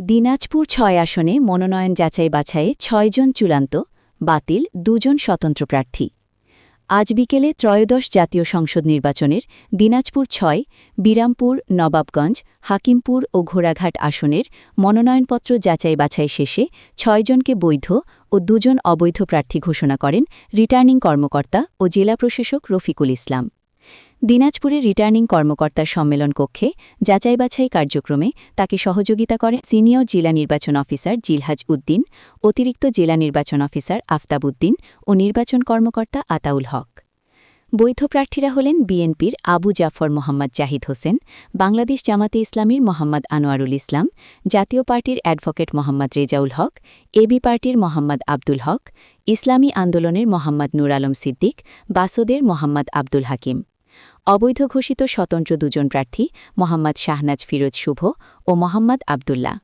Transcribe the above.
দিনাজপুর ৬ আসনে মনোনয়ন যাচাই-বাছাইয়ে ৬ জন চূড়ান্ত, বাতিল ২ জন স্বতন্ত্র প্রার্থী। আজ বিকেলে ত্রয়োদশ জাতীয় সংসদ নির্বাচনের দিনাজপুর ৬, বিরামপুর, নবাবগঞ্জ, হাকিমপুর ও ঘোড়াঘাট আসনের মনোনয়নপত্র যাচাই-বাছাই শেষে ৬ জনকে বৈধ ও ২ জন অবৈধ প্রার্থী ঘোষণা করেন রিটার্নিং কর্মকর্তা ও জেলা প্রশাসক রফিকুল ইসলাম। দিনাজপুরে রিটার্নিং কর্মকর্তার সম্মেলন কক্ষে যাচাই-বাছাই কার্যক্রমে তাকে সহযোগিতা করেন সিনিয়র জেলা নির্বাচন অফিসার জিলহাজ উদ্দিন, অতিরিক্ত জেলা নির্বাচন অফিসার আফতাব উদ্দিন ও নির্বাচন কর্মকর্তা আতাউল হক। বৈধ প্রার্থীরা হলেন বিএনপির আবু জাফর মোহাম্মদ জাহিদ হোসেন, বাংলাদেশ জামাতে ইসলামীর মোহাম্মদ আনোয়ারুল ইসলাম, জাতীয় পার্টির অ্যাডভোকেট মোহাম্মদ রেজাউল হক, এবি পার্টির মোহাম্মদ আব্দুল হক, ইসলামী আন্দোলনের মোহাম্মদ নূর আলম সিদ্দিক, বাসদের মোহাম্মদ আব্দুল হাকিম। অবৈধ ঘোষিত স্বতন্ত্র ২ জন প্রার্থী মোহাম্মদ শাহনাজ ফিরোজ শুভ ও মোহাম্মদ আবদুল্লাহ।